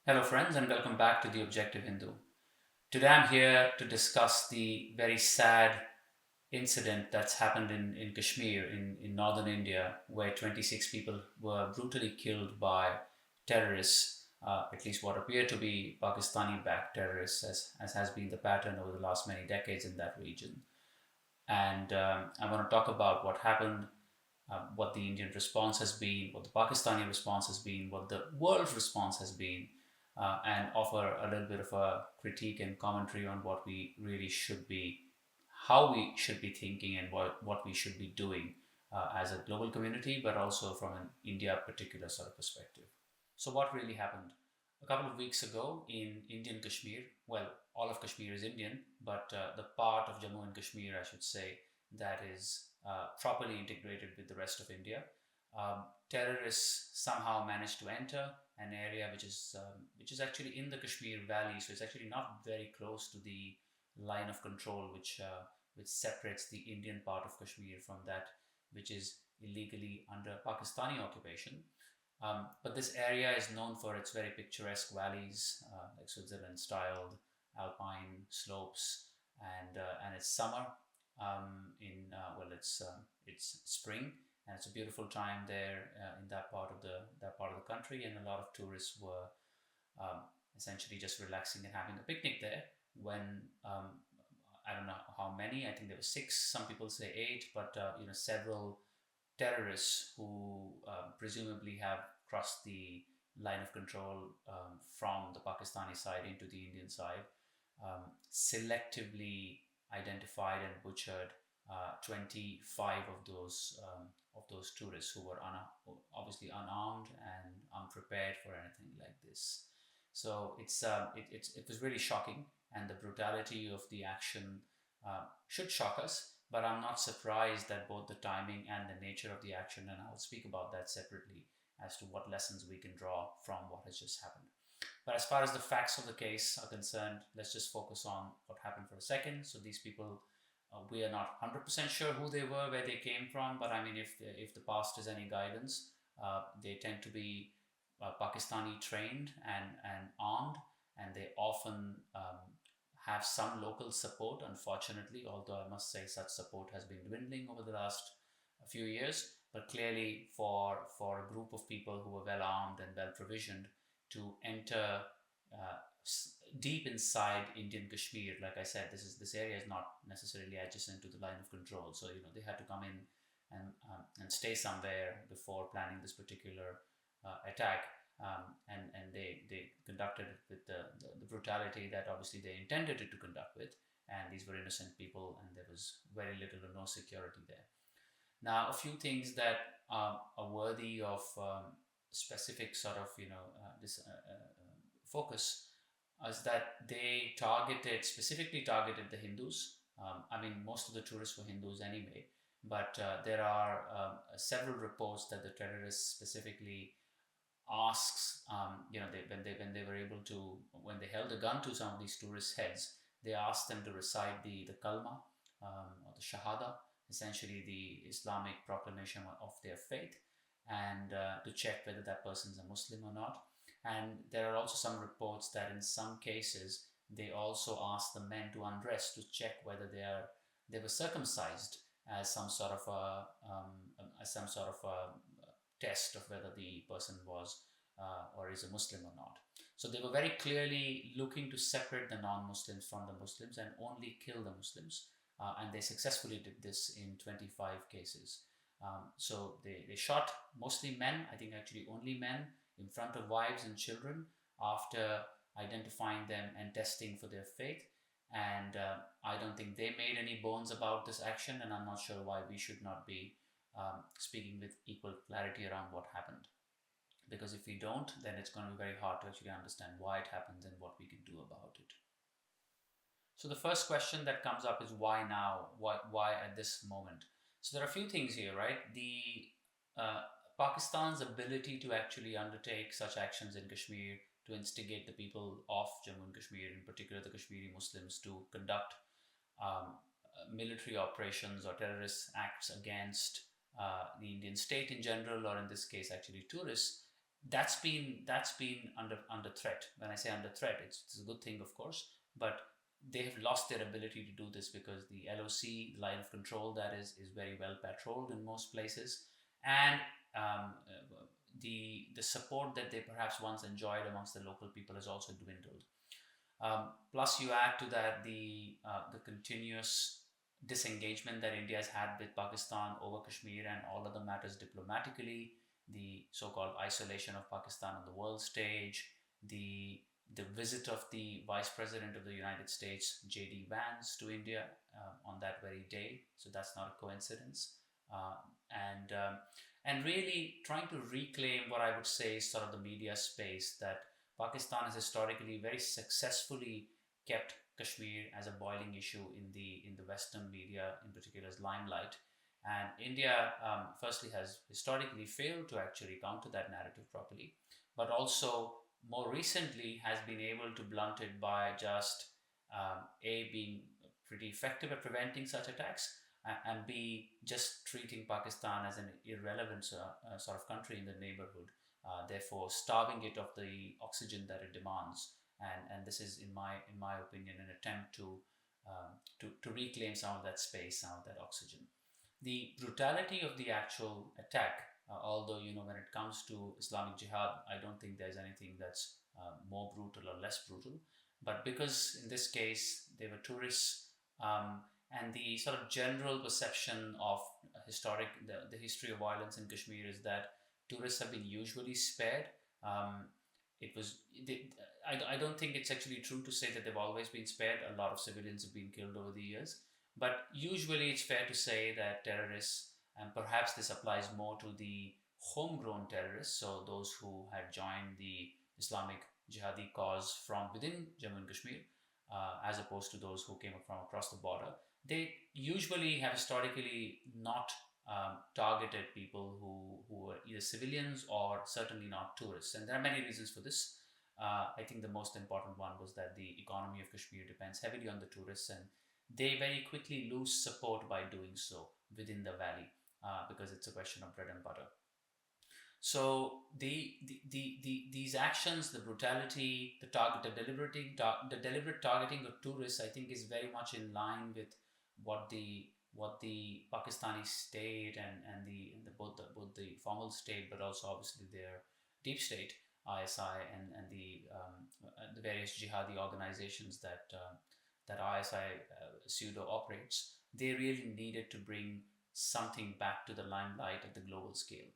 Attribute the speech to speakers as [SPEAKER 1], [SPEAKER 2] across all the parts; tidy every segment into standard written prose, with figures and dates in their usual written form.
[SPEAKER 1] Hello, friends, and welcome back to The Objective Hindu. Today I'm here to discuss the very sad incident that's happened in Kashmir, in northern India, where 26 people were brutally killed by terrorists, at least what appear to be Pakistani backed terrorists, as has been the pattern over the last many decades in that region. And I want to talk about what happened, what the Indian response has been, what the Pakistani response has been, what the world response has been, and offer a little bit of a critique and commentary on what we really should be, how we should be thinking, and what we should be doing as a global community, but also from an India particular sort of perspective. So, what really happened? A couple of weeks ago in Indian Kashmir, well, all of Kashmir is Indian, but the part of Jammu and Kashmir, I should say, that is properly integrated with the rest of India. Terrorists somehow managed to enter an area which is actually in the Kashmir Valley, so it's actually not very close to the line of control which separates the Indian part of Kashmir from that which is illegally under Pakistani occupation. But this area is known for its very picturesque valleys, like Switzerland-styled alpine slopes, and it's summer. It's spring, and it's a beautiful time there in that part of the country, and a lot of tourists were um, essentially just relaxing and having a picnic there. When I don't know how many, I think there were six. Some people say eight, but several terrorists who presumably have crossed the line of control from the Pakistani side into the Indian side, selectively identified and butchered 25 of those tourists who were obviously unarmed and unprepared for anything like this. So it was really shocking, and the brutality of the action should shock us. But I'm not surprised that both the timing and the nature of the action, and I'll speak about that separately as to what lessons we can draw from what has just happened. But as far as the facts of the case are concerned, let's just focus on what happened for a second. So these people, we are not 100% sure who they were, where they came from, but I mean, if the past is any guidance, they tend to be Pakistani trained and armed, and they often have some local support, unfortunately, although I must say such support has been dwindling over the last few years. But clearly, for a group of people who are well armed and well provisioned to enter uh, deep inside Indian Kashmir, like I said, this area is not necessarily adjacent to the line of control. So they had to come in and stay somewhere before planning this particular attack. And they conducted it with the brutality that obviously they intended it to conduct with. And these were innocent people, and there was very little or no security there. Now, a few things that are worthy of specific sort of this focus is that they specifically targeted the Hindus. I mean, most of the tourists were Hindus anyway, but there are several reports that the terrorists specifically asks, when they were able to, when they held a gun to some of these tourists' heads, they asked them to recite the kalma, or the shahada, essentially the Islamic proclamation of their faith, and to check whether that person is a Muslim or not. And there are also some reports that in some cases they also asked the men to undress to check whether they were circumcised as some sort of a test of whether the person was or is a Muslim or not. So they were very clearly looking to separate the non-Muslims from the Muslims and only kill the Muslims. And they successfully did this in 25 cases. So they shot mostly men, I think actually only men, in front of wives and children after identifying them and testing for their faith. And I don't think they made any bones about this action, and I'm not sure why we should not be speaking with equal clarity around what happened. Because if we don't, then it's going to be very hard to actually understand why it happens and what we can do about it. So the first question that comes up is why now? Why at this moment? So there are a few things here, right? The uh, Pakistan's ability to actually undertake such actions in Kashmir to instigate the people of Jammu and Kashmir, in particular the Kashmiri Muslims, to conduct military operations or terrorist acts against the Indian state in general, or in this case, actually tourists, that's been under threat. When I say under threat, it's a good thing, of course, but they have lost their ability to do this because the LOC line of control that is very well patrolled in most places, and the support that they perhaps once enjoyed amongst the local people has also dwindled. Plus, you add to that the continuous disengagement that India has had with Pakistan over Kashmir and all other matters diplomatically, the so-called isolation of Pakistan on the world stage, the the visit of the Vice President of the United States, J.D. Vance, to India on that very day. So that's not a coincidence. Uh, and and really trying to reclaim what I would say is sort of the media space that Pakistan has historically very successfully kept Kashmir as a boiling issue in the Western media, in particular's limelight. And India, firstly, has historically failed to actually counter that narrative properly, but also more recently has been able to blunt it by just a being pretty effective at preventing such attacks, and b just treating Pakistan as an irrelevant sort of country in the neighborhood, therefore starving it of the oxygen that it demands. And this is, in my opinion, an attempt to reclaim some of that space, some of that oxygen. The brutality of the actual attack, although when it comes to Islamic Jihad, I don't think there's anything that's more brutal or less brutal. But because in this case they were tourists, and the sort of general perception of the history of violence in Kashmir is that tourists have been usually spared. Um, it was they, I don't think it's actually true to say that they've always been spared. A lot of civilians have been killed over the years, but usually it's fair to say that terrorists, and perhaps this applies more to the homegrown terrorists, so those who had joined the Islamic jihadi cause from within Jammu and Kashmir, as opposed to those who came from across the border, they usually have historically not targeted people who were either civilians or certainly not tourists. And there are many reasons for this. I think the most important one was that the economy of Kashmir depends heavily on the tourists, and they very quickly lose support by doing so within the valley, because it's a question of bread and butter. So these actions, the brutality, the deliberate targeting of tourists, I think, is very much in line with what the Pakistani state and both the formal state, but also obviously their deep state, ISI, and the various jihadi organizations that ISI pseudo operates. They really needed to bring something back to the limelight at the global scale.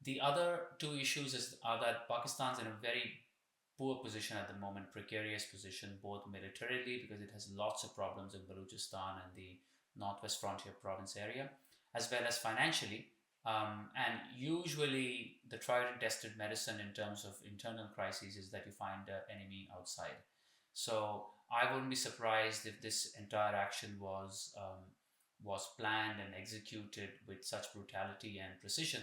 [SPEAKER 1] The other two issues are that Pakistan's in a very poor position at the moment, precarious position, both militarily because it has lots of problems in Balochistan and the northwest frontier province area, as well as financially. And usually, the tried and tested medicine in terms of internal crises is that you find an enemy outside. So I wouldn't be surprised if this entire action was planned and executed with such brutality and precision,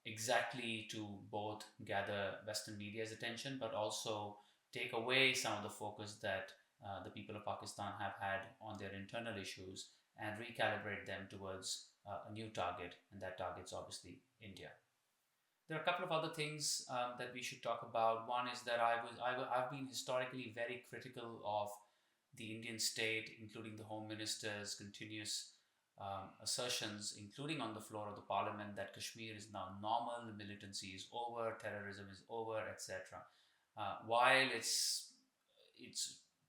[SPEAKER 1] exactly to both gather Western media's attention, but also take away some of the focus that the people of Pakistan have had on their internal issues and recalibrate them towards a new target, and that target's obviously India. There are a couple of other things that we should talk about. One is that I've been historically very critical of the Indian state, including the Home Minister's continuous assertions, including on the floor of the parliament, that Kashmir is now normal, militancy is over, terrorism is over, etc. While it's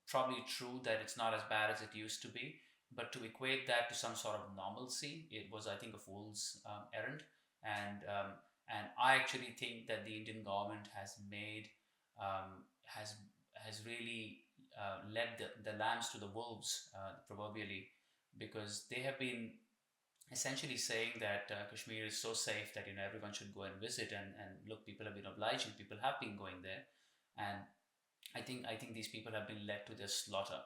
[SPEAKER 1] probably true that it's not as bad as it used to be, but to equate that to some sort of normalcy, it was, I think, a fool's errand. And I actually think that the Indian government has has really led the lambs to the wolves, proverbially, because they have been essentially saying that Kashmir is so safe that everyone should go and visit. And look, people have been obliging, people have been going there, and I think these people have been led to their slaughter.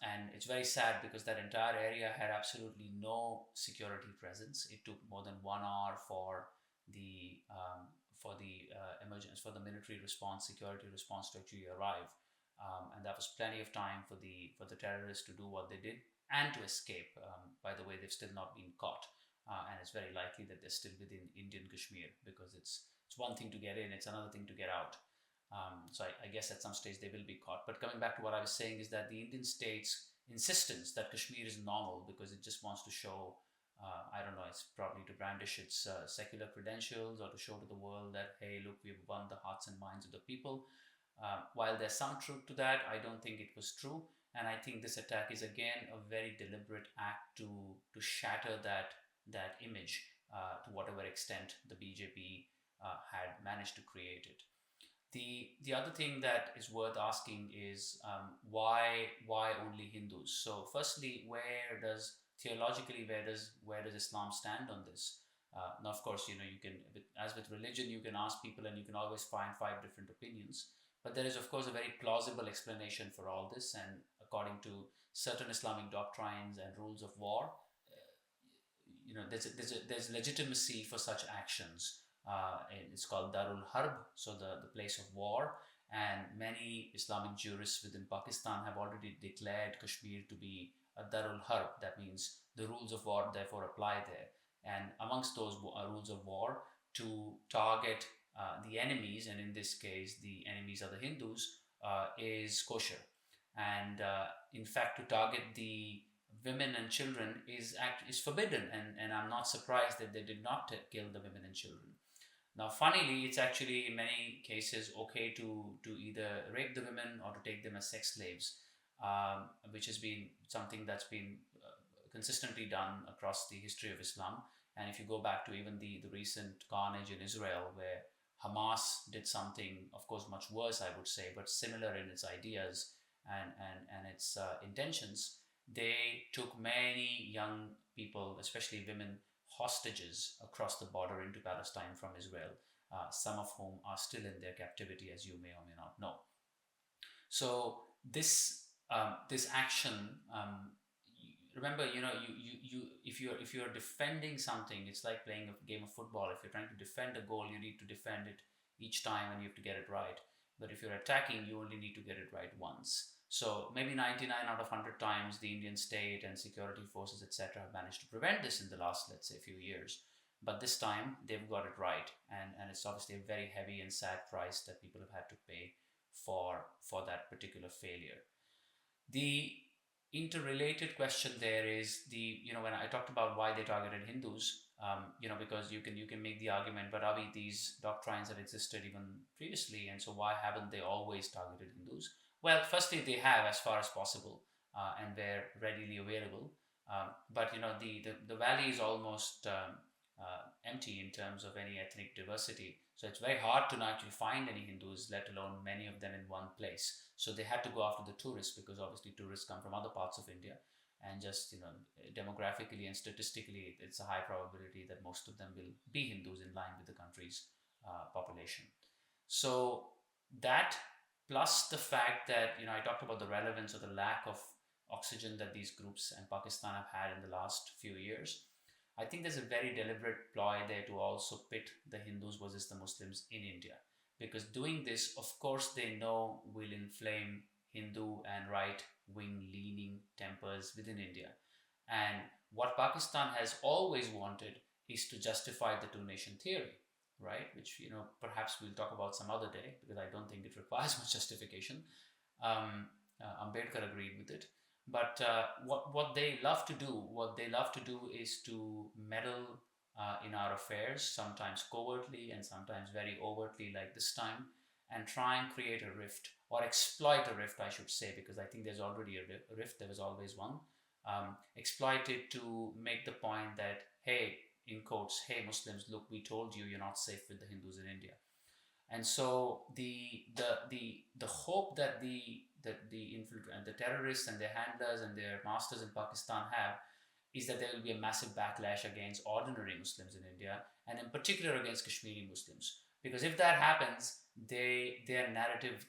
[SPEAKER 1] And it's very sad because that entire area had absolutely no security presence. It took more than 1 hour for the emergence, for the military response, security response to actually arrive, and that was plenty of time for the terrorists to do what they did and to escape. By the way, they've still not been caught, and it's very likely that they're still within Indian Kashmir because it's It's one thing to get in, it's another thing to get out. So I guess at some stage they will be caught. But coming back to what I was saying is that the Indian state's insistence that Kashmir is normal because it just wants to show, I don't know, it's probably to brandish its secular credentials or to show to the world that, hey, look, we've won the hearts and minds of the people. While there's some truth to that, I don't think it was true. And I think this attack is again a very deliberate act to shatter that image to whatever extent the BJP had managed to create it. The other thing that is worth asking is why only Hindus? So firstly, where does theologically where does Islam stand on this? Now, of course, you can, as with religion, you can ask people and you can always find five different opinions. But there is, of course, a very plausible explanation for all this, and according to certain Islamic doctrines and rules of war, there's legitimacy for such actions. It's called Darul Harb, so the place of war. And many Islamic jurists within Pakistan have already declared Kashmir to be a Darul Harb. That means the rules of war therefore apply there. And amongst those rules of war, to target the enemies, and in this case, the enemies are the Hindus, is kosher. And in fact, to target the women and children is forbidden, and I'm not surprised that they did not kill the women and children. Now, funnily, it's actually in many cases okay to either rape the women or to take them as sex slaves, which has been something that's been consistently done across the history of Islam. And if you go back to even the recent carnage in Israel, where Hamas did something, of course, much worse, I would say, but similar in its ideas and its intentions, they took many young people, especially women, hostages across the border into Palestine from Israel, some of whom are still in their captivity, as you may or may not know. So this action, remember, if you're defending something, it's like playing a game of football. If you're trying to defend a goal, you need to defend it each time, and you have to get it right. But if you're attacking, you only need to get it right once. So maybe 99 out of 100 times the Indian state and security forces, etc., have managed to prevent this in the last, let's say, few years. But this time they've got it right, and it's obviously a very heavy and sad price that people have had to pay for that particular failure. The interrelated question there is when I talked about why they targeted Hindus, because you can make the argument, but Avi, these doctrines have existed even previously, and so why haven't they always targeted Hindus? Well, firstly, they have as far as possible, and they're readily available. But the valley is almost empty in terms of any ethnic diversity. So it's very hard to actually find any Hindus, let alone many of them in one place. So they had to go after the tourists, because obviously tourists come from other parts of India, and just demographically and statistically, it's a high probability that most of them will be Hindus in line with the country's population. So that, plus the fact that I talked about the relevance or the lack of oxygen that these groups and Pakistan have had in the last few years. I think there's a very deliberate ploy there to also pit the Hindus versus the Muslims in India. Because doing this, of course, they know will inflame Hindu and right wing leaning tempers within India. And what Pakistan has always wanted is to justify the two nation theory, right? Which, perhaps we'll talk about some other day, because I don't think it requires much justification. Ambedkar agreed with it. But what they love to do is to meddle in our affairs, sometimes covertly and sometimes very overtly, like this time, and try and create a rift, or exploit a rift, I should say, because I think there's already a rift. There was always one. Exploit it to make the point that, hey, in quotes, hey Muslims, look, we told you you're not safe with the Hindus in India. And so the hope that the terrorists and their handlers and their masters in Pakistan have is that there will be a massive backlash against ordinary Muslims in India, and in particular against Kashmiri Muslims. Because if that happens, their narrative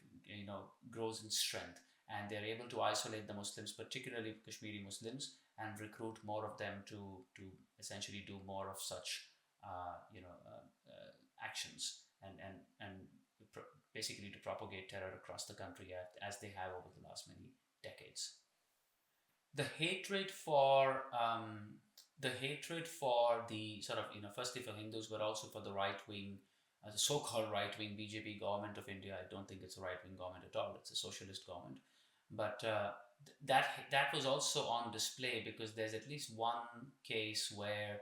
[SPEAKER 1] grows in strength, and they're able to isolate the Muslims, particularly Kashmiri Muslims, and recruit more of them to essentially do more of such actions and basically to propagate terror across the country, as they have over the last many decades. The hatred for the sort of, firstly for Hindus, but also for the right wing the so-called right-wing BJP government of India. I don't think it's a right-wing government at all. It's a socialist government. But that was also on display because there's at least one case where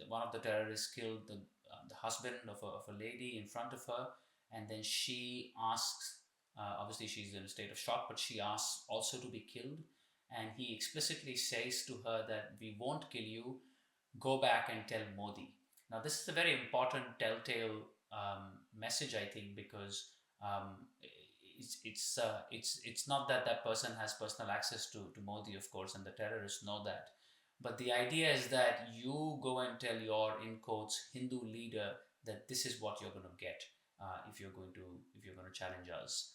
[SPEAKER 1] one of the terrorists killed the husband of a lady in front of her, and then she asks. Obviously, she's in a state of shock, but she asks also to be killed, and he explicitly says to her that we won't kill you, go back and tell Modi. Now, this is a very important telltale message, I think, because it's not that that person has personal access to Modi, of course, and the terrorists know that. But the idea is that you go and tell your, in quotes, Hindu leader that this is what you're going to get if you're going to challenge us.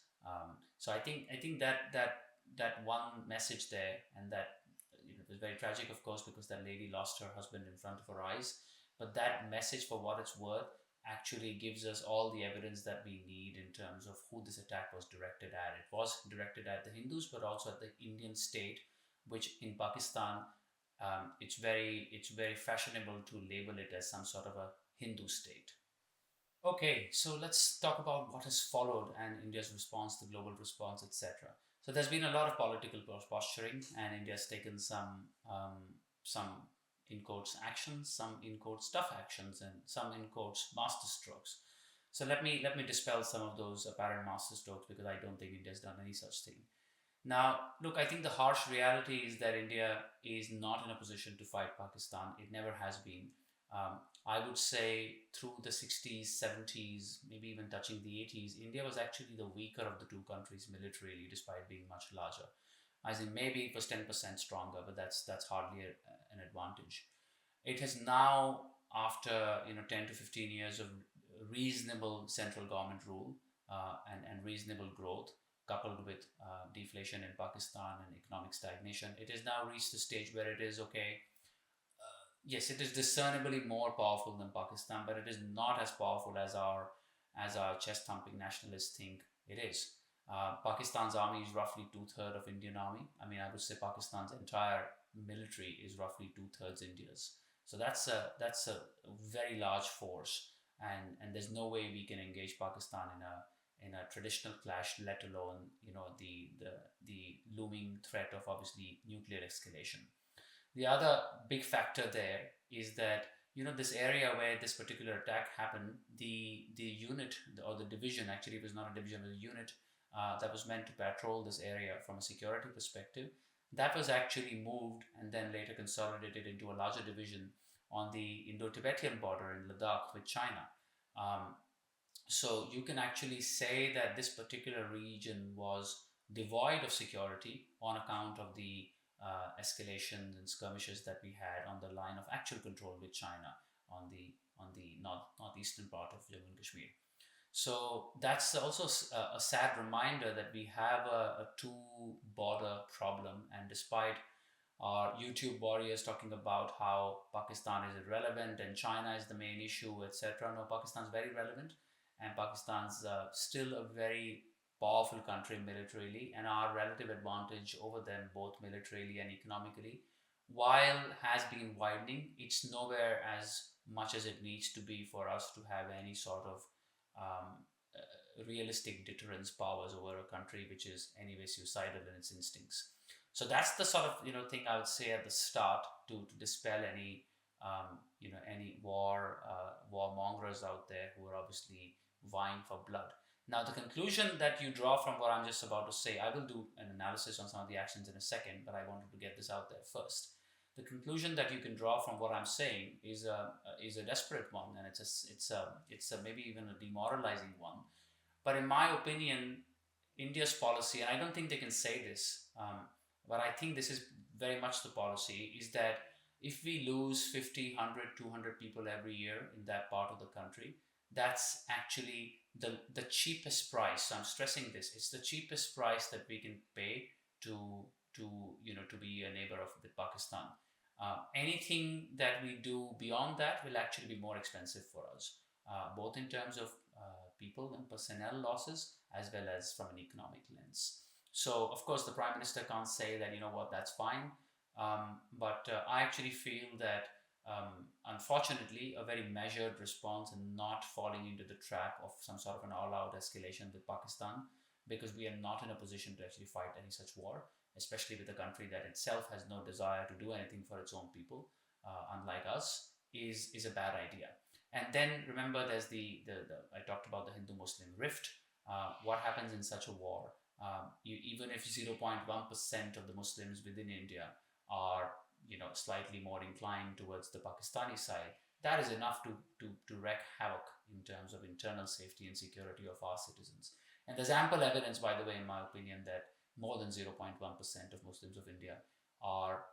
[SPEAKER 1] So I think that one message there, and that it was very tragic, of course, because that lady lost her husband in front of her eyes. But that message, for what it's worth, actually gives us all the evidence that we need in terms of who this attack was directed at. It was directed at the Hindus, but also at the Indian state, which in Pakistan, it's very fashionable to label it as some sort of a Hindu state. Okay, so let's talk about what has followed and India's response, the global response, etc. So there's been a lot of political posturing, and India's taken some in quotes actions, some in quotes tough actions, and some in quotes master strokes. So let me dispel some of those apparent master strokes because I don't think India's done any such thing. Now, look, I think the harsh reality is that India is not in a position to fight Pakistan. It never has been. I would say through the 60s, 70s, maybe even touching the 80s, India was actually the weaker of the two countries militarily, despite being much larger. As in, maybe it was 10% stronger, but that's hardly an advantage. It has now, after 10 to 15 years of reasonable central government rule and reasonable growth, coupled with deflation in Pakistan and economic stagnation, it has now reached a stage where it is okay. Yes, it is discernibly more powerful than Pakistan, but it is not as powerful as our chest thumping nationalists think it is. Pakistan's army is roughly two-thirds of Indian army. I mean, I would say Pakistan's entire military is roughly two-thirds India's. So that's a very large force, and there's no way we can engage Pakistan in a traditional clash, let alone the looming threat of obviously nuclear escalation. The other big factor there is that this area where this particular attack happened, the unit or the division, actually it was not a division, it was a unit that was meant to patrol this area from a security perspective, that was actually moved and then later consolidated into a larger division on the Indo-Tibetan border in Ladakh with China. Um, so you can actually say that this particular region was devoid of security on account of the escalations and skirmishes that we had on the line of actual control with China on the northeastern part of Jammu and Kashmir. So that's also a sad reminder that we have a two border problem, and despite our YouTube warriors talking about how Pakistan is irrelevant and China is the main issue, etc. No, Pakistan's very relevant, and Pakistan's still a very powerful country militarily, and our relative advantage over them, both militarily and economically, while has been widening, it's nowhere as much as it needs to be for us to have any sort of realistic deterrence powers over a country which is anyway suicidal in its instincts. So that's the sort of thing I would say at the start to dispel any warmongers out there who are obviously vying for blood. Now, the conclusion that you draw from what I'm just about to say, I will do an analysis on some of the actions in a second, but I wanted to get this out there first. The conclusion that you can draw from what I'm saying is a desperate one, and it's a maybe even a demoralizing one. But in my opinion, India's policy, and I don't think they can say this, but I think this is very much the policy, is that if we lose 50, 100, 200 people every year in that part of the country, that's actually the cheapest price. So I'm stressing this. It's the cheapest price that we can pay to be a neighbor of with Pakistan. Anything that we do beyond that will actually be more expensive for us, both in terms of people and personnel losses, as well as from an economic lens. So, of course, the Prime Minister can't say that, that's fine. But I actually feel that unfortunately, a very measured response and not falling into the trap of some sort of an all-out escalation with Pakistan, because we are not in a position to actually fight any such war, especially with a country that itself has no desire to do anything for its own people, unlike us, is a bad idea. And then remember, there's the I talked about the Hindu-Muslim rift. What happens in such a war? Even if 0.1% of the Muslims within India are, slightly more inclined towards the Pakistani side, that is enough to wreak havoc in terms of internal safety and security of our citizens. And there's ample evidence, by the way, in my opinion, that more than 0.1% of Muslims of India are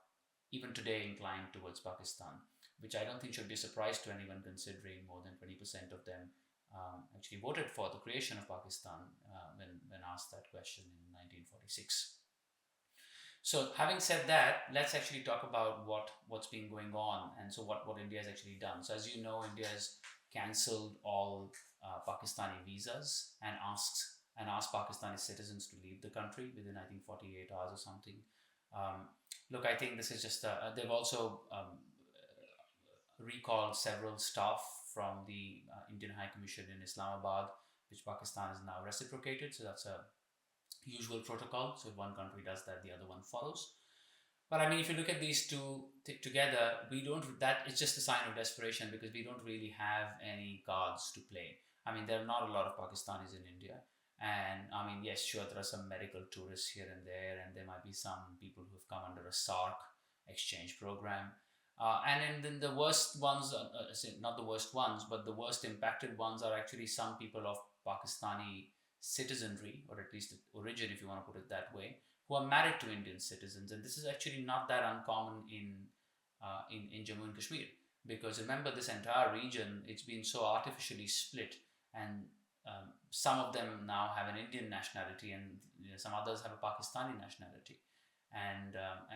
[SPEAKER 1] even today inclined towards Pakistan, which I don't think should be a surprise to anyone, considering more than 20% of them actually voted for the creation of Pakistan when asked that question in 1946. So having said that, let's actually talk about what's been going on, and so what India has actually done. So as you know, India has cancelled all Pakistani visas and asked Pakistani citizens to leave the country within, I think, 48 hours or something. Look, I think this is just they've also recalled several staff from the Indian High Commission in Islamabad, which Pakistan has now reciprocated. So that's a usual protocol. So if one country does that, the other one follows. But I mean, if you look at these two together, we don't. That is just a sign of desperation, because we don't really have any cards to play. I mean, there are not a lot of Pakistanis in India, and I mean, yes, sure, there are some medical tourists here and there might be some people who have come under a SARC exchange program. And then the worst ones, not the worst ones, but the worst impacted ones are actually some people of Pakistani citizenry, or at least origin, if you want to put it that way, who are married to Indian citizens. And this is actually not that uncommon in Jammu and Kashmir, because remember, this entire region, it's been so artificially split, and some of them now have an Indian nationality, and some others have a Pakistani nationality, and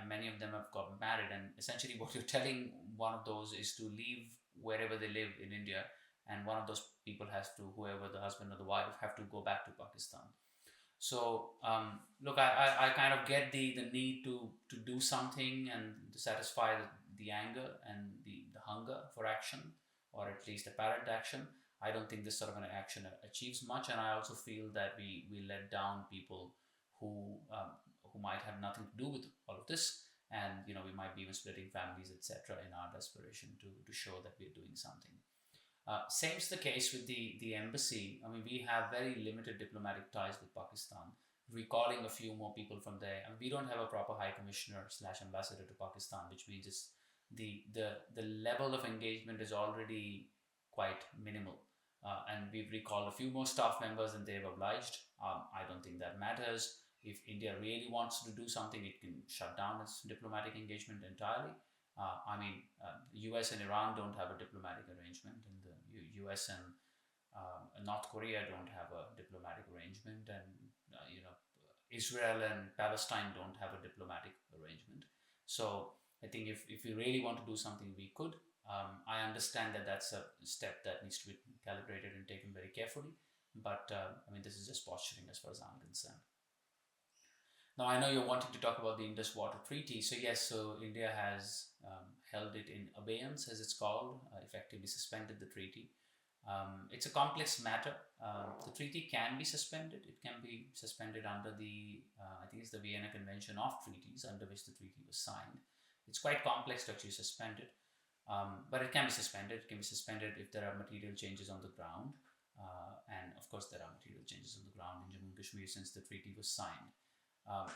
[SPEAKER 1] many of them have got married. And essentially, what you're telling one of those is to leave wherever they live in India, and one of those people has to, whoever the husband or the wife, have to go back to Pakistan. So look, I kind of get the need to do something and to satisfy the anger and the hunger for action, or at least apparent action. I don't think this sort of an action achieves much, and I also feel that we let down people who might have nothing to do with all of this, and we might be even splitting families, etc., in our desperation to show that we're doing something. Same's the case with the embassy. I mean, we have very limited diplomatic ties with Pakistan. Recalling a few more people from there, and we don't have a proper high commissioner slash ambassador to Pakistan, which means it's the level of engagement is already quite minimal. And we've recalled a few more staff members, and they've obliged. I don't think that matters. If India really wants to do something, it can shut down its diplomatic engagement entirely. I mean, US and Iran don't have a diplomatic arrangement, and the US and North Korea don't have a diplomatic arrangement, and Israel and Palestine don't have a diplomatic arrangement. So I think if we really want to do something, we could. I understand that that's a step that needs to be calibrated and taken very carefully, but I mean, this is just posturing as far as I'm concerned. Now, I know you're wanting to talk about the Indus Water Treaty. So yes, so India has held it in abeyance, as it's called, effectively suspended the treaty. It's a complex matter. The treaty can be suspended. It can be suspended under I think it's the Vienna Convention of Treaties, under which the treaty was signed. It's quite complex to actually suspend it, but it can be suspended. It can be suspended if there are material changes on the ground. And of course, there are material changes on the ground in Jammu and Kashmir since the treaty was signed. Um,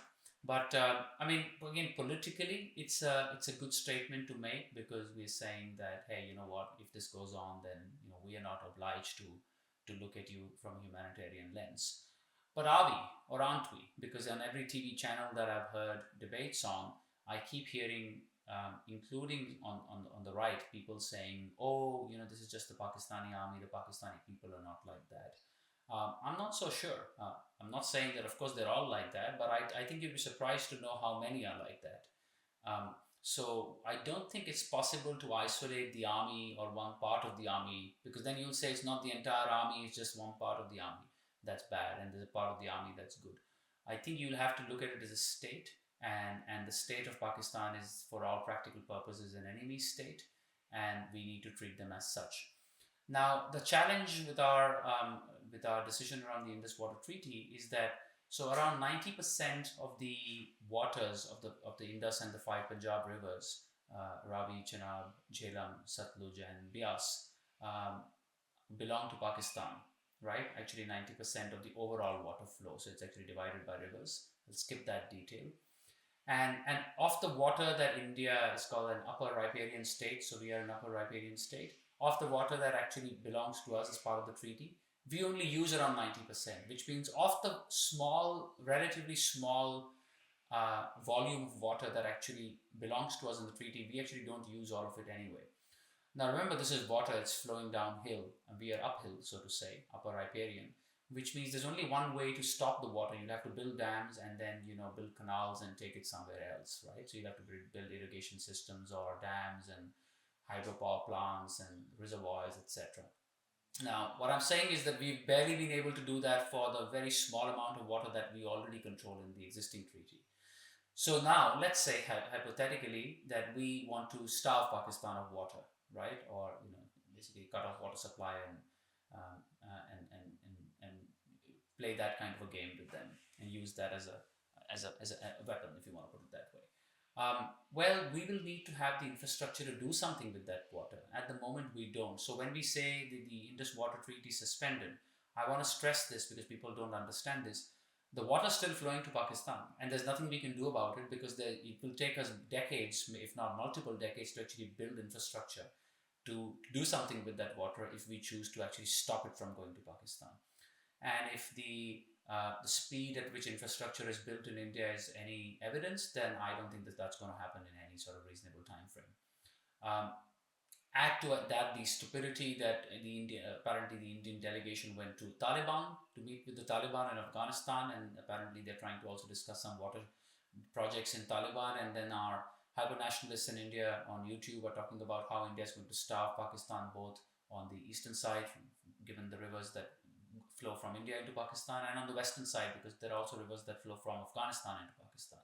[SPEAKER 1] but I mean, again, politically, it's a good statement to make, because we're saying that, hey, you know what? If this goes on, then we are not obliged to look at you from a humanitarian lens. But are we, or aren't we? Because on every TV channel that I've heard debates on, I keep hearing, including on the right, people saying, oh, this is just the Pakistani army. The Pakistani people are not like that. I'm not so sure. I'm not saying that, of course, they're all like that, but I think you'd be surprised to know how many are like that. So I don't think it's possible to isolate the army or one part of the army, because then you'll say it's not the entire army, it's just one part of the army that's bad, and there's a part of the army that's good. I think you'll have to look at it as a state, and the state of Pakistan is, for all practical purposes, an enemy state. and we need to treat them as such. Now, the challenge with our decision around the Indus Water Treaty is that so around 90% of the waters of the Indus and the five Punjab rivers, Ravi, Chenab, Jhelum, Satluj, and Bias, um, belong to Pakistan, right? Actually, 90% of the overall water flow. So it's actually divided by rivers. We'll skip that detail. And of the water that India is called an upper riparian state, so we are an upper riparian state, of the water that actually belongs to us as part of the treaty, we only use around 90%, which means of the small, relatively small volume of water that actually belongs to us in the treaty, we actually don't use all of it anyway. Now remember, this is water, it's flowing downhill, and we are uphill, so to say, upper riparian, which means there's only one way to stop the water. You'll have to build dams and then, build canals and take it somewhere else, right? So you'll have to build irrigation systems or dams and hydropower plants and reservoirs, etc. Now, what I'm saying is that we've barely been able to do that for the very small amount of water that we already control in the existing treaty. So now, let's say hypothetically that we want to starve Pakistan of water, right? Or basically cut off water supply um, and play that kind of a game with them and use that as a weapon, if you want to put it that way. Well, we will need to have the infrastructure to do something with that water. At the moment, we don't. So when we say the Indus Water Treaty is suspended, I want to stress this because people don't understand this. The water is still flowing to Pakistan, and there's nothing we can do about it because it will take us decades, if not multiple decades, to actually build infrastructure to do something with that water if we choose to actually stop it from going to Pakistan. And if the speed at which infrastructure is built in India is any evidence, then I don't think that that's going to happen in any sort of reasonable time frame. Add to that the stupidity that apparently the Indian delegation went to Taliban to meet with the Taliban in Afghanistan, and apparently they're trying to also discuss some water projects in Taliban, and then our hyper-nationalists in India on YouTube are talking about how India is going to starve Pakistan both on the eastern side, given the rivers that flow from India into Pakistan, and on the western side because there are also rivers that flow from Afghanistan into Pakistan.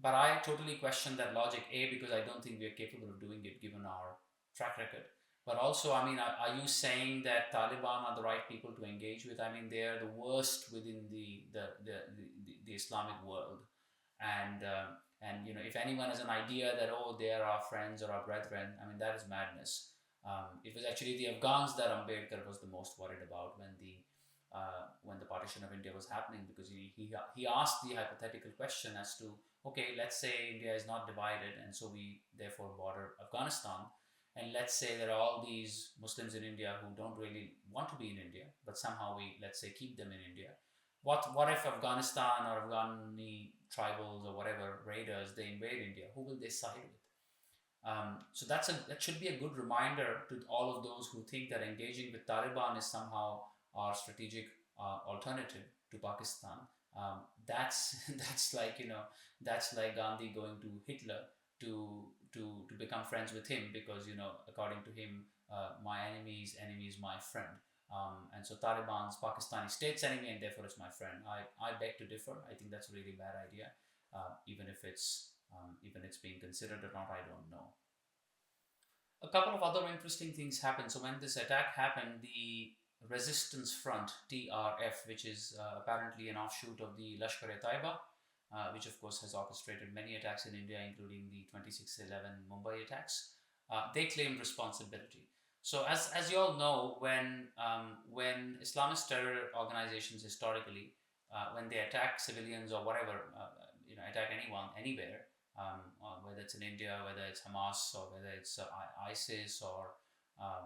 [SPEAKER 1] But I totally question that logic, A, because I don't think we are capable of doing it given our track record. But also, I mean, are you saying that Taliban are the right people to engage with? I mean, they are the worst within the Islamic world. And if anyone has an idea that, oh, they are our friends or our brethren, I mean, that is madness. It was actually the Afghans that Ambedkar was the most worried about when the partition of India was happening, because he asked the hypothetical question as to, okay, let's say India is not divided and so we therefore border Afghanistan, and let's say there are all these Muslims in India who don't really want to be in India, but somehow we, let's say, keep them in India. What if Afghanistan or Afghani tribals or whatever raiders, they invade India? Who will they side with? So that should be a good reminder to all of those who think that engaging with Taliban is somehow our strategic alternative to Pakistan. That's that's like Gandhi going to Hitler to become friends with him because according to him, my enemy's enemy is my friend. And so Taliban's Pakistani state's enemy, and therefore it's my friend. I beg to differ. I think that's a really bad idea, even if it's being considered or not, I don't know. A couple of other interesting things happened. So when this attack happened, the Resistance Front (TRF), which is apparently an offshoot of the Lashkar-e-Taiba, which of course has orchestrated many attacks in India, including the 26/11 Mumbai attacks, they claimed responsibility. So as you all know, when Islamist terror organizations historically, when they attack civilians or whatever, attack anyone anywhere, whether it's in India, whether it's Hamas, or whether it's ISIS, or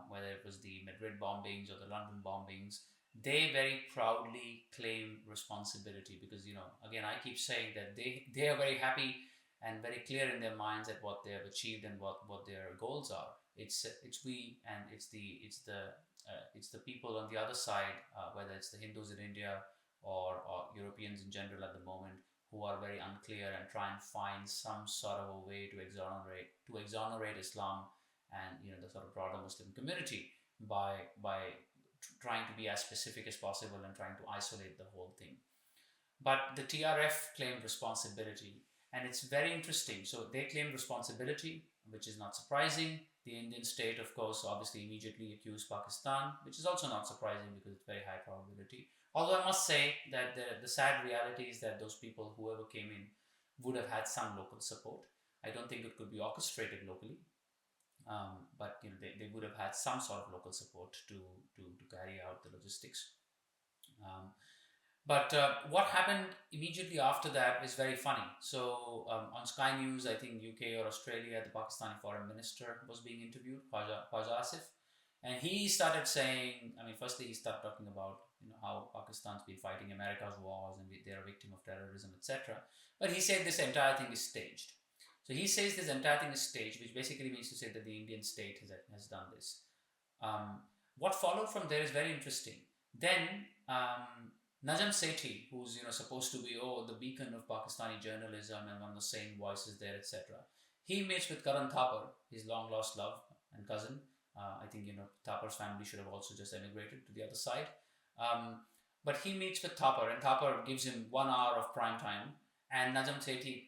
[SPEAKER 1] whether it was the Madrid bombings or the London bombings, they very proudly claim responsibility because, again, I keep saying that they are very happy and very clear in their minds at what they have achieved and what their goals are. It's we, and it's the people on the other side, whether it's the Hindus in India or Europeans in general at the moment, who are very unclear and try and find some sort of a way to exonerate Islam and the sort of broader Muslim community by trying to be as specific as possible and trying to isolate the whole thing. But the TRF claimed responsibility, and it's very interesting. So they claimed responsibility, which is not surprising. The Indian state, of course, obviously immediately accused Pakistan, which is also not surprising because it's very high probability. Although I must say that the sad reality is that those people, whoever came in, would have had some local support. I don't think it could be orchestrated locally, but they would have had some sort of local support to carry out the logistics. Um, but what happened immediately after that is very funny. So on Sky News, I think UK or Australia, the Pakistani foreign minister was being interviewed, Khwaja Asif, and he started saying, I mean, firstly he started talking about how Pakistan's been fighting America's wars and they're a victim of terrorism, etc. But he said this entire thing is staged. So he says this entire thing is staged, which basically means to say that the Indian state has done this. Um, what followed from there is very interesting. Then Najam Sethi, who's supposed to be the beacon of Pakistani journalism and one of the sane voices there, etc. He meets with Karan Thapar, his long lost love and cousin. I think Thapar's family should have also just emigrated to the other side. Um, but he meets with Thapar, and Thapar gives him 1 hour of prime time, and Najam Sethi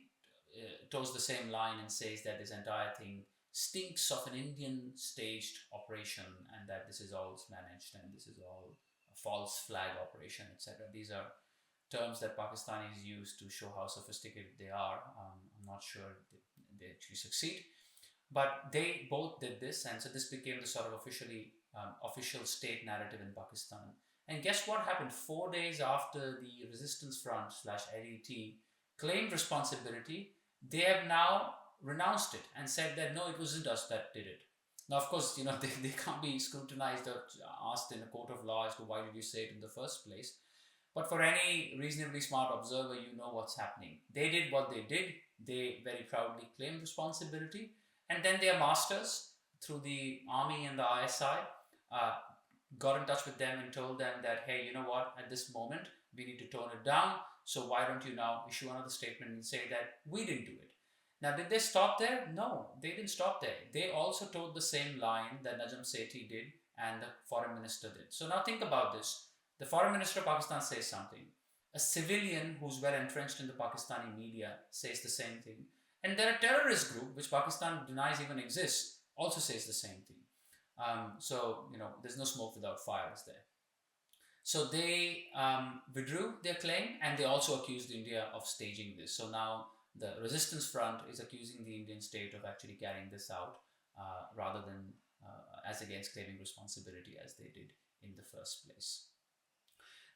[SPEAKER 1] toes the same line and says that this entire thing stinks of an Indian staged operation, and that this is all managed and this is all a false flag operation, etc. These are terms that Pakistanis use to show how sophisticated they are. I'm not sure they actually succeed, but they both did this, and so this became the sort of official state narrative in Pakistan. And guess what happened? 4 days after the Resistance Front slash LET claimed responsibility, they have now renounced it and said that no, it wasn't us that did it. Now, of course, they can't be scrutinized or asked in a court of law as to why did you say it in the first place. But for any reasonably smart observer, you know what's happening. They did what they did. They very proudly claimed responsibility. And then their masters, through the army and the ISI, uh, got in touch with them and told them that, hey, you know what, at this moment, we need to tone it down. So why don't you now issue another statement and say that we didn't do it? Now, did they stop there? No, they didn't stop there. They also told the same line that Najam Sethi did and the foreign minister did. So now think about this. The foreign minister of Pakistan says something. A civilian who's well entrenched in the Pakistani media says the same thing. And then a terrorist group, which Pakistan denies even exists, also says the same thing. So, there's no smoke without fire, is there? So they withdrew their claim, and they also accused India of staging this. So now the resistance front is accusing the Indian state of actually carrying this out rather than as against claiming responsibility as they did in the first place.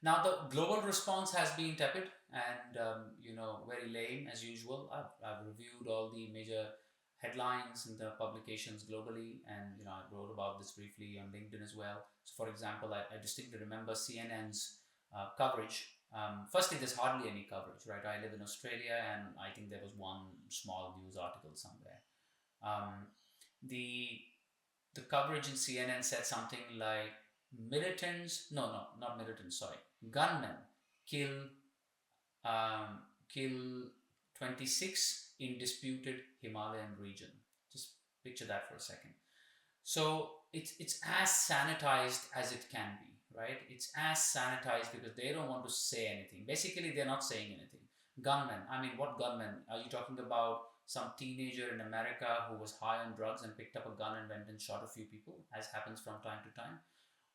[SPEAKER 1] Now the global response has been tepid and very lame as usual. I've reviewed all the major headlines in the publications globally, and I wrote about this briefly on LinkedIn as well. So for example, I distinctly remember CNN's coverage. Firstly, there's hardly any coverage, right? I live in Australia, and I think there was one small news article somewhere. The coverage in CNN said something like not militants, sorry, gunmen kill kill 26 in disputed Himalayan region. Just picture that for a second. So it's as sanitized as it can be, right? It's as sanitized because they don't want to say anything. Basically, they're not saying anything. Gunmen. I mean, what gunmen? Are you talking about some teenager in America who was high on drugs and picked up a gun and went and shot a few people, as happens from time to time?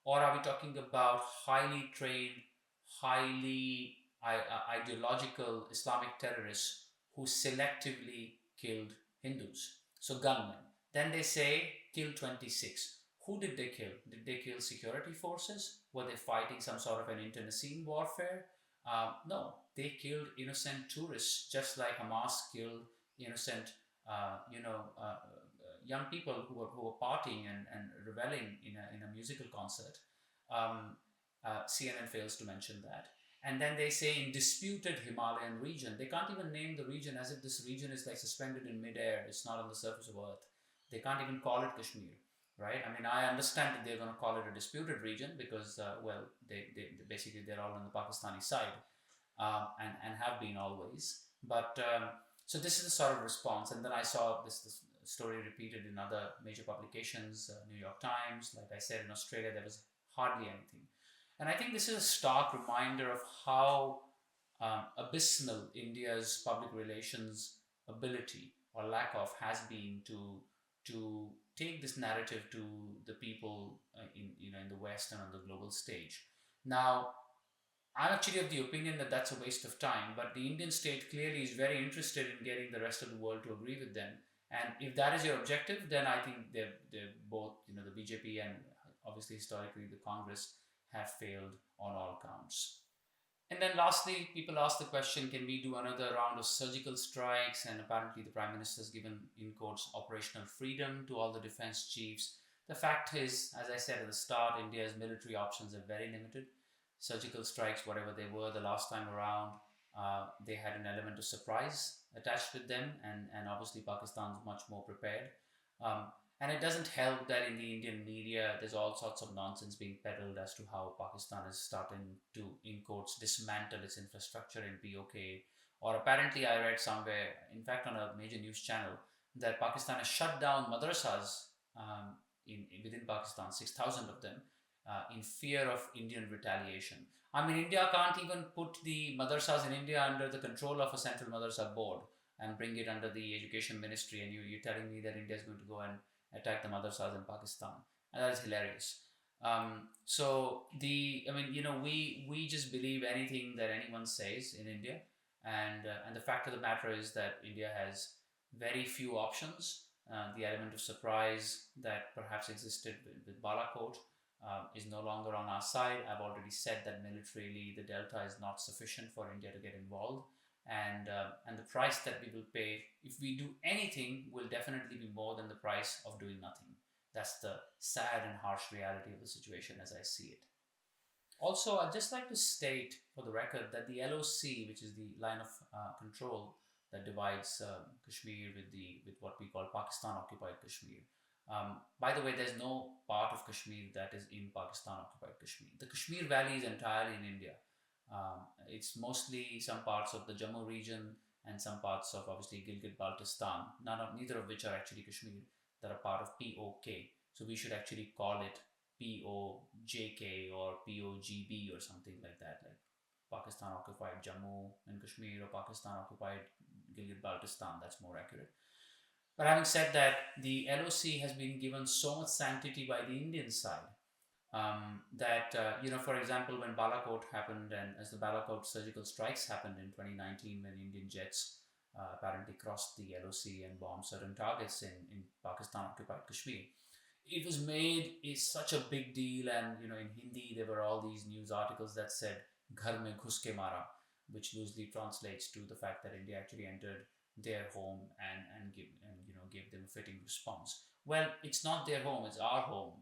[SPEAKER 1] Or are we talking about highly trained, highly ideological Islamic terrorists who selectively killed Hindus? So gunmen. Then they say kill 26. Who did they kill? Did they kill security forces? Were they fighting some sort of an internecine warfare? No, they killed innocent tourists, just like Hamas killed innocent, young people who were partying and reveling in a musical concert. CNN fails to mention that. And then they say in disputed Himalayan region. They can't even name the region, as if this region is like suspended in midair. It's not on the surface of Earth. They can't even call it Kashmir, right? I mean, I understand that they're going to call it a disputed region because, they basically they're all on the Pakistani side and have been always. But so this is the sort of response. And then I saw this story repeated in other major publications, New York Times. Like I said, in Australia, there was hardly anything. And I think this is a stark reminder of how abysmal India's public relations ability or lack of has been to take this narrative to the people in in the West and on the global stage. Now, I'm actually of the opinion that that's a waste of time, but the Indian state clearly is very interested in getting the rest of the world to agree with them. And if that is your objective, then I think they're both, the BJP and obviously historically the Congress have failed on all counts. And then lastly, people ask the question, can we do another round of surgical strikes? And apparently, the Prime Minister has given, in quotes, operational freedom to all the defense chiefs. The fact is, as I said at the start, India's military options are very limited. Surgical strikes, whatever they were the last time around, they had an element of surprise attached with them, and obviously Pakistan's much more prepared. Um, and it doesn't help that in the Indian media, there's all sorts of nonsense being peddled as to how Pakistan is starting to, in quotes, dismantle its infrastructure in POK. Or apparently, I read somewhere, in fact, on a major news channel, that Pakistan has shut down madrasas within Pakistan, 6,000 of them, in fear of Indian retaliation. I mean, India can't even put the madrasas in India under the control of a central madrasa board and bring it under the education ministry, and you're telling me that India is going to go and attack the madrasas in Pakistan, and that is hilarious. I mean, we just believe anything that anyone says in India, and the fact of the matter is that India has very few options. The element of surprise that perhaps existed with Balakot is no longer on our side. I've already said that militarily the delta is not sufficient for India to get involved, and the price that we will pay if we do anything will definitely be more than the price of doing nothing. That's the sad and harsh reality of the situation as I see it. Also, I'd just like to state for the record that the LOC, which is the line of control that divides Kashmir with what we call Pakistan occupied Kashmir. By the way, there's no part of Kashmir that is in Pakistan occupied Kashmir. The Kashmir Valley is entirely in India. It's mostly some parts of the Jammu region and some parts of obviously Gilgit Baltistan, neither of which are actually Kashmir, that are part of POK. So we should actually call it POJK or POGB or something like that, like Pakistan occupied Jammu and Kashmir or Pakistan occupied Gilgit Baltistan. That's more accurate. But having said that, the LOC has been given so much sanctity by the Indian side that, for example, when Balakot happened and as the Balakot surgical strikes happened in 2019, when Indian jets apparently crossed the LOC and bombed certain targets in Pakistan occupied Kashmir, it was made is such a big deal. And in Hindi there were all these news articles that said "Ghar mein ghus ke mara," which loosely translates to the fact that India actually entered their home and gave them a fitting response. Well, it's not their home; it's our home.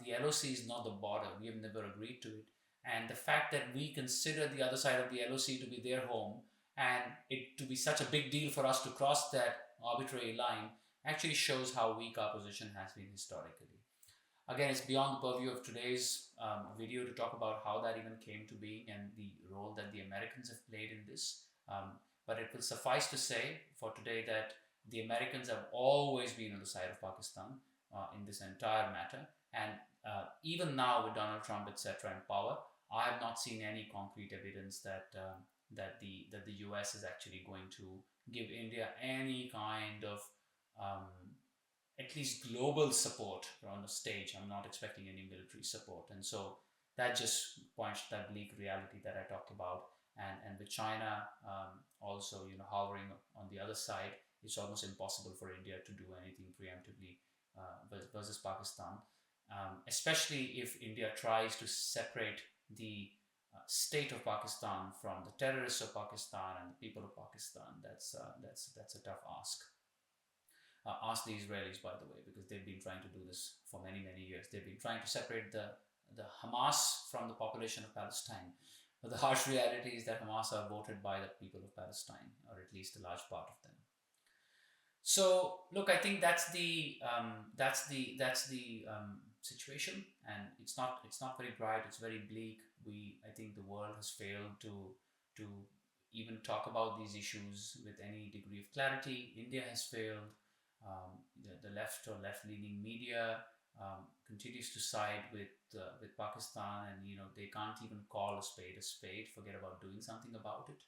[SPEAKER 1] The LOC is not the border. We have never agreed to it, and the fact that we consider the other side of the LOC to be their home and it to be such a big deal for us to cross that arbitrary line actually shows how weak our position has been historically. Again, it's beyond the purview of today's video to talk about how that even came to being and the role that the Americans have played in this. But it will suffice to say for today that the Americans have always been on the side of Pakistan in this entire matter. And even now with Donald Trump, etc., in power, I have not seen any concrete evidence that the US is actually going to give India any kind of um, at least global support on the stage. I'm not expecting any military support, and so that just points to that bleak reality that I talked about. And with China also, hovering on the other side, it's almost impossible for India to do anything preemptively versus Pakistan, especially if India tries to separate the state of Pakistan from the terrorists of Pakistan and the people of Pakistan. That's a tough ask. Ask the Israelis, by the way, because they've been trying to do this for many, many years. They've been trying to separate the Hamas from the population of Palestine. But the harsh reality is that Hamas are voted by the people of Palestine, or at least a large part of them. So, look, I think that's the situation, and it's not very bright. It's very bleak. I think the world has failed to even talk about these issues with any degree of clarity. India has failed. The left or left-leaning media continues to side with Pakistan, and they can't even call a spade a spade. Forget about doing something about it.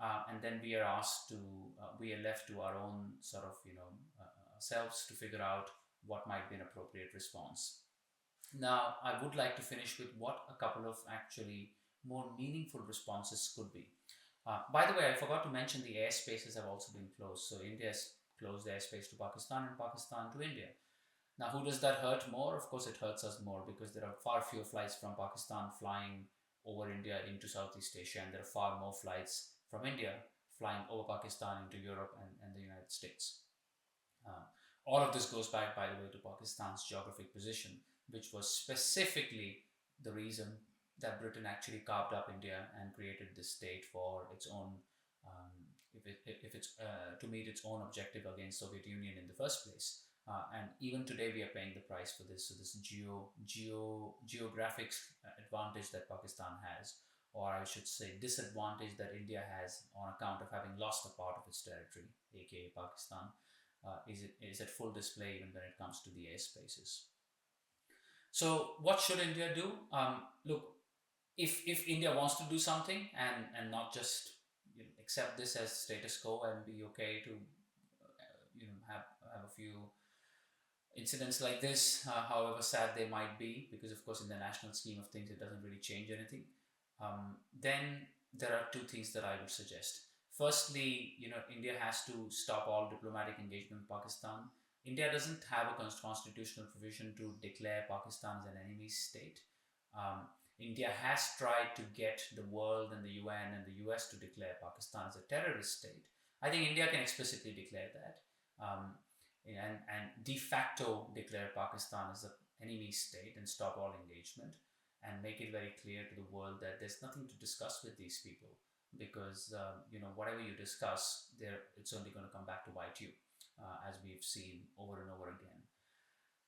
[SPEAKER 1] And then we are left to our own sort of selves to figure out what might be an appropriate response. Now, I would like to finish with what a couple of actually more meaningful responses could be. By the way, I forgot to mention the airspaces have also been closed. So India has closed airspace to Pakistan and Pakistan to India. Now, who does that hurt more? Of course, it hurts us more because there are far fewer flights from Pakistan flying over India into Southeast Asia, and there are far more flights from India flying over Pakistan into Europe and the United States. Uh, all of this goes back, by the way, to Pakistan's geographic position, which was specifically the reason that Britain actually carved up India and created this state for its own, if it's to meet its own objective against Soviet Union in the first place. And even today, we are paying the price for this. So this geographic advantage that Pakistan has, or I should say, disadvantage that India has on account of having lost a part of its territory, aka Pakistan, is at full display even when it comes to the airspaces. So, what should India do? Look, if India wants to do something and not just accept this as status quo and be okay to have a few incidents like this, however sad they might be, because of course in the national scheme of things it doesn't really change anything. Then there are two things that I would suggest. Firstly, India has to stop all diplomatic engagement with Pakistan. India doesn't have a constitutional provision to declare Pakistan as an enemy state. Um, India has tried to get the world and the UN and the US to declare Pakistan as a terrorist state. I think India can explicitly declare that, and de facto declare Pakistan as an enemy state and stop all engagement and make it very clear to the world that there's nothing to discuss with these people because whatever you discuss, it's only going to come back to bite you, as we've seen over and over again.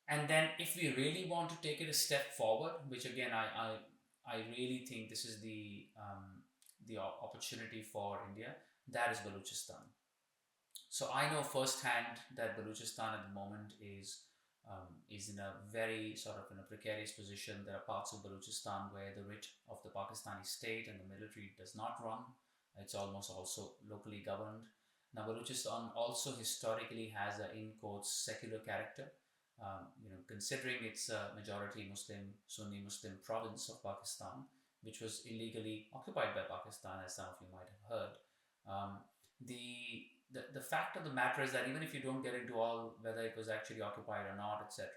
[SPEAKER 1] And then, if we really want to take it a step forward, which again I really think this is the opportunity for India, that is Balochistan. So I know firsthand that Balochistan at the moment is in a very sort of in a precarious position. There are parts of Balochistan where the writ of the Pakistani state and the military does not run. It's almost also locally governed. Now, Balochistan also historically has a, in quotes, secular character. Considering it's a majority Muslim, Sunni Muslim province of Pakistan, which was illegally occupied by Pakistan, as some of you might have heard. Um, the fact of the matter is that even if you don't get into all whether it was actually occupied or not, etc.,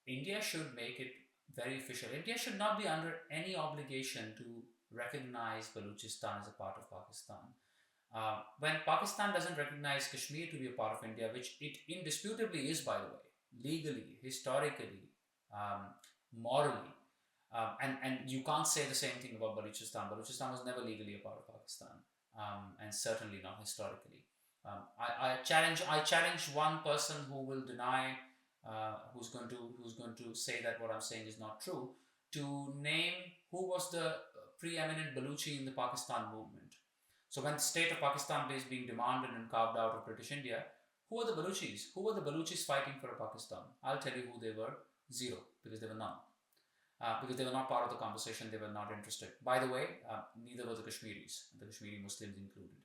[SPEAKER 1] India should make it very official. India should not be under any obligation to recognize Balochistan as a part of Pakistan. When Pakistan doesn't recognize Kashmir to be a part of India, which it indisputably is, by the way, legally, historically, morally, and you can't say the same thing about Balochistan. Balochistan was never legally a part of Pakistan, and certainly not historically. I challenge one person who will deny, who's going to say that what I'm saying is not true, to name who was the preeminent Baluchi in the Pakistan movement. So when the state of Pakistan is being demanded and carved out of British India, who are the Baluchis? Who were the Baluchis fighting for Pakistan? I'll tell you who they were. Zero, because they were none. Because they were not part of the conversation, they were not interested. By the way, neither were the Kashmiris, the Kashmiri Muslims included.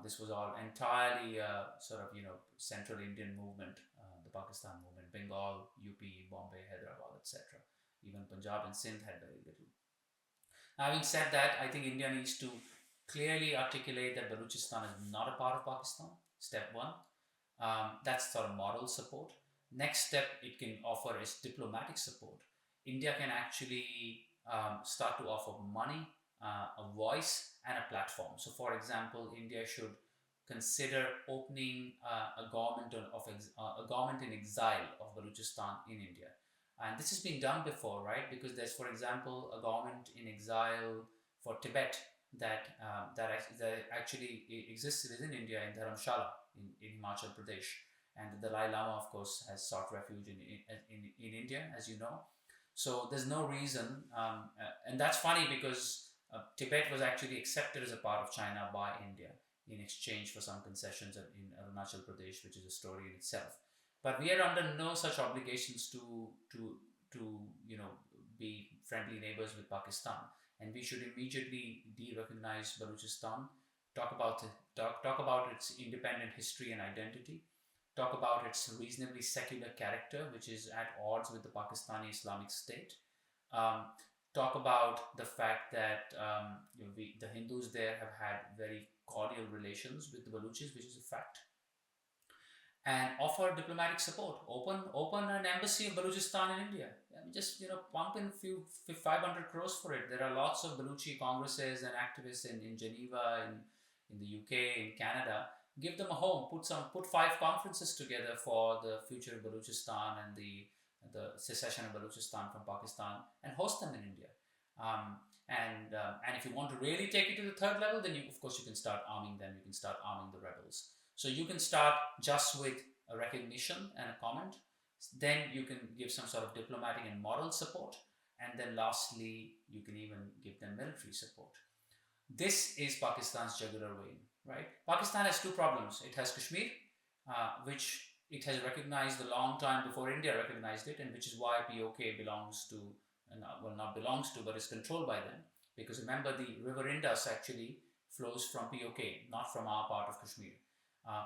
[SPEAKER 1] This was all entirely sort of Central Indian movement, the Pakistan movement, Bengal, UP, Bombay, Hyderabad, etc. Even Punjab and Sindh had very little. Now, having said that, I think India needs to clearly articulate that Balochistan is not a part of Pakistan. Step one. That's sort of moral support. Next step it can offer is diplomatic support. India can actually start to offer money, a voice, and a platform. So, for example, India should consider opening a government in exile of Balochistan in India. And this has been done before, right? Because there's, for example, a government in exile for Tibet that actually exists within India in Dharamshala in Himachal Pradesh. And the Dalai Lama, of course, has sought refuge in India, as you know. So there's no reason, and that's funny because Tibet was actually accepted as a part of China by India in exchange for some concessions in Arunachal Pradesh, which is a story in itself. But we are under no such obligations to be friendly neighbors with Pakistan, and we should immediately de-recognize Balochistan, talk about its independent history and identity, talk about its reasonably secular character, which is at odds with the Pakistani Islamic State. Um, Talk about the fact that the Hindus there have had very cordial relations with the Baluchis, which is a fact, and offer diplomatic support. Open an embassy of Balochistan in India. I mean, just pump in few 500 crores for it. There are lots of Baluchi congresses and activists in Geneva, in the UK, in Canada. Give them a home. Put 5 conferences together for the future of Balochistan and the secession of Balochistan from Pakistan, and host them in India. And if you want to really take it to the third level, then of course you can start arming them. You can start arming the rebels. So you can start just with a recognition and a comment. Then you can give some sort of diplomatic and moral support. And then lastly, you can even give them military support. This is Pakistan's jugular vein, right? Pakistan has two problems. It has Kashmir, which it has recognized a long time before India recognized it, and which is why POK belongs to, well, not belongs to, but is controlled by them. Because remember, the river Indus actually flows from POK, not from our part of Kashmir.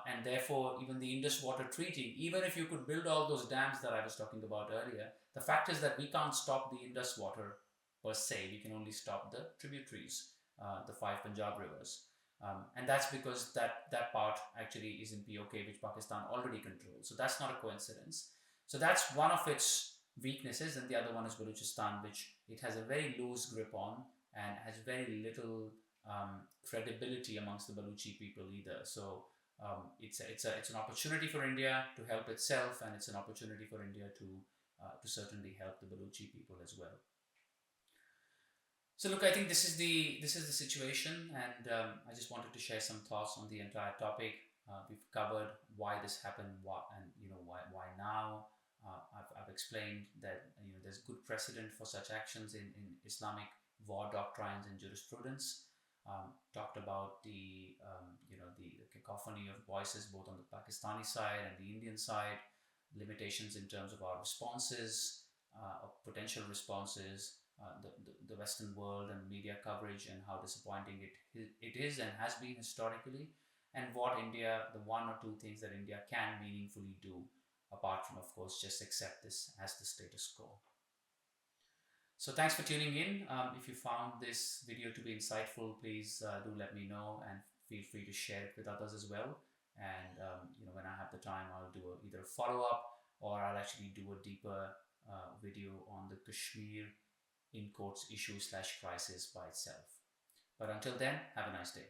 [SPEAKER 1] And therefore, even the Indus Water Treaty, even if you could build all those dams that I was talking about earlier, the fact is that we can't stop the Indus water per se. We can only stop the tributaries, the 5 Punjab rivers. And that's because that part actually is in POK, which Pakistan already controls. So that's not a coincidence. So that's one of its weaknesses, and the other one is Balochistan, which it has a very loose grip on and has very little credibility amongst the Baluchi people either. So it's an opportunity for India to help itself, and it's an opportunity for India to certainly help the Baluchi people as well. So look, I think this is the situation, and I just wanted to share some thoughts on the entire topic. We've covered why this happened, why now. I've explained that there's good precedent for such actions in Islamic war doctrines and jurisprudence. Talked about the cacophony of voices both on the Pakistani side and the Indian side, limitations in terms of our responses, of potential responses, the Western world and media coverage, and how disappointing it is and has been historically, and what India, the one or two things that India can meaningfully do, apart from, of course, just accept this as the status quo. So thanks for tuning in. If you found this video to be insightful, please do let me know, and feel free to share it with others as well. And when I have the time, I'll do either a follow-up, or I'll actually do a deeper video on the Kashmir in quotes issue /crisis by itself. But until then, have a nice day.